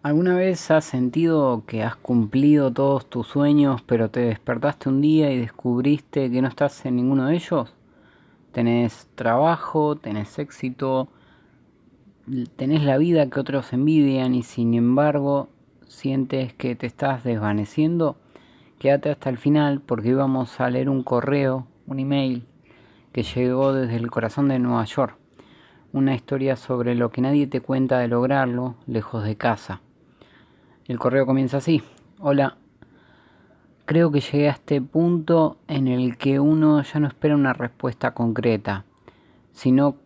¿Alguna vez has sentido que has cumplido todos tus sueños, pero te despertaste un día y descubriste que no estás en ninguno de ellos? Tenés trabajo, tenés éxito, tenés la vida que otros envidian y sin embargo sientes que te estás desvaneciendo. Quédate hasta el final porque hoy vamos a leer un correo, un email que llegó desde el corazón de Nueva York. Una historia sobre lo que nadie te cuenta de lograrlo lejos de casa. El correo comienza así. Hola, creo que llegué a este punto en el que uno ya no espera una respuesta concreta, sino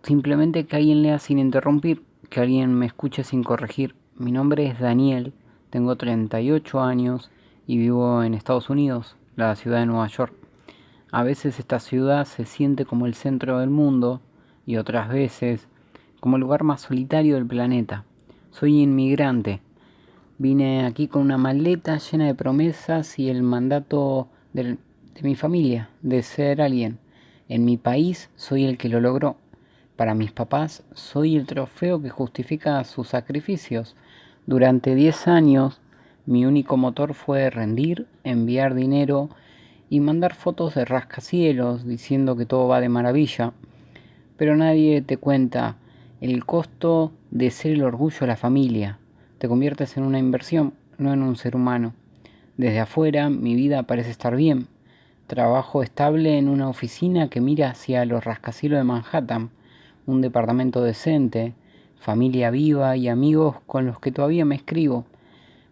simplemente que alguien lea sin interrumpir, que alguien me escuche sin corregir. Mi nombre es Daniel, tengo 38 años y vivo en Estados Unidos, la ciudad de Nueva York. A veces esta ciudad se siente como el centro del mundo y otras veces como el lugar más solitario del planeta. Soy inmigrante. Vine aquí con una maleta llena de promesas y el mandato de mi familia, de ser alguien. En mi país soy el que lo logró. Para mis papás soy el trofeo que justifica sus sacrificios. Durante 10 años mi único motor fue rendir, enviar dinero y mandar fotos de rascacielos diciendo que todo va de maravilla. Pero nadie te cuenta el costo de ser el orgullo de la familia. Te conviertes en una inversión, no en un ser humano. Desde afuera mi vida parece estar bien. Trabajo estable en una oficina que mira hacia los rascacielos de Manhattan, un departamento decente, familia viva y amigos con los que todavía me escribo.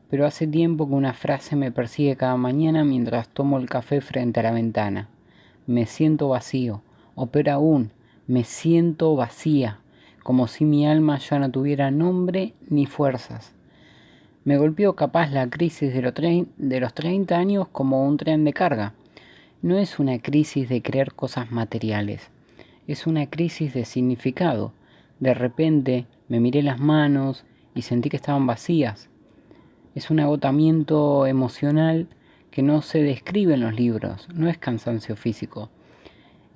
Pero hace tiempo que una frase me persigue cada mañana mientras tomo el café frente a la ventana. Me siento vacío, o peor aún, me siento vacía, como si mi alma ya no tuviera nombre ni fuerzas. Me golpeó capaz la crisis de los 30 años como un tren de carga. No es una crisis de querer cosas materiales, es una crisis de significado. De repente me miré las manos y sentí que estaban vacías. Es un agotamiento emocional que no se describe en los libros, no es cansancio físico.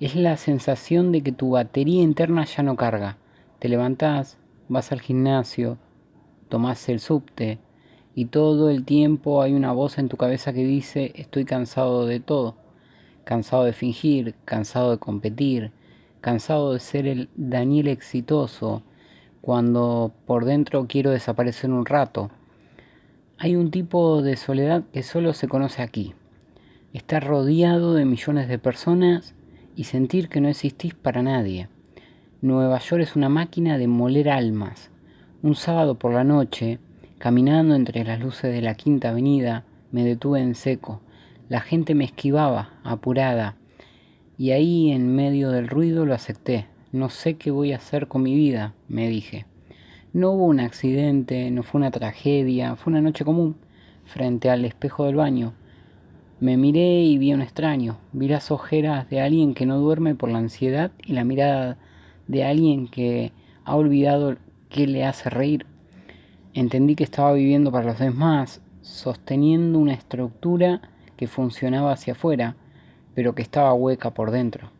Es la sensación de que tu batería interna ya no carga. Te levantás, vas al gimnasio, tomás el subte y todo el tiempo hay una voz en tu cabeza que dice estoy cansado de todo. Cansado de fingir, cansado de competir, cansado de ser el Daniel exitoso, cuando por dentro quiero desaparecer un rato. Hay un tipo de soledad que solo se conoce aquí. Estar rodeado de millones de personas y sentir que no existís para nadie. Nueva York es una máquina de moler almas. Un sábado por la noche, caminando entre las luces de la Quinta Avenida, me detuve en seco. La gente me esquivaba, apurada, y ahí en medio del ruido lo acepté. No sé qué voy a hacer con mi vida, me dije. No hubo un accidente, no fue una tragedia, fue una noche común, frente al espejo del baño. Me miré y vi a un extraño, vi las ojeras de alguien que no duerme por la ansiedad y la mirada de alguien que ha olvidado qué le hace reír. Entendí que estaba viviendo para los demás, sosteniendo una estructura que funcionaba hacia afuera, pero que estaba hueca por dentro.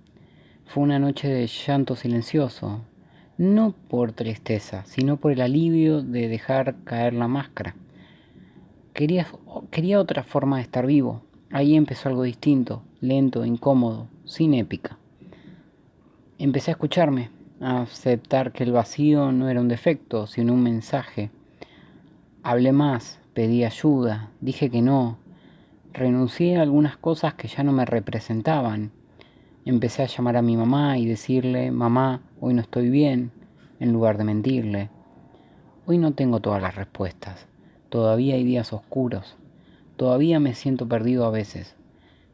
Fue una noche de llanto silencioso, no por tristeza, sino por el alivio de dejar caer la máscara. Quería, quería otra forma de estar vivo. Ahí empezó algo distinto, lento, incómodo, sin épica. Empecé a escucharme, a aceptar que el vacío no era un defecto, sino un mensaje. Hablé más, pedí ayuda, dije que no, renuncié a algunas cosas que ya no me representaban. Empecé a llamar a mi mamá y decirle, mamá, hoy no estoy bien, en lugar de mentirle. Hoy no tengo todas las respuestas, todavía hay días oscuros, todavía me siento perdido a veces,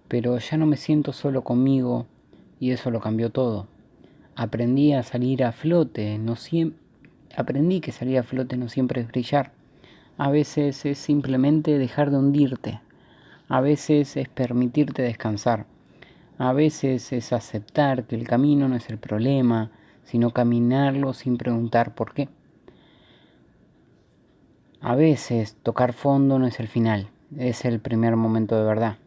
pero ya no me siento solo conmigo y eso lo cambió todo. Aprendí a salir a flote, aprendí que salir a flote no siempre es brillar. A veces es simplemente dejar de hundirte. A veces es permitirte descansar. A veces es aceptar que el camino no es el problema, sino caminarlo sin preguntar por qué. A veces tocar fondo no es el final, es el primer momento de verdad.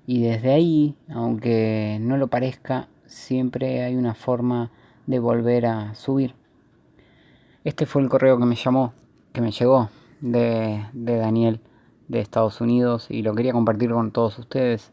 Y desde ahí, aunque no lo parezca, siempre hay una forma de volver a subir. Este fue el correo que me llegó. de Daniel de Estados Unidos y lo quería compartir con todos ustedes.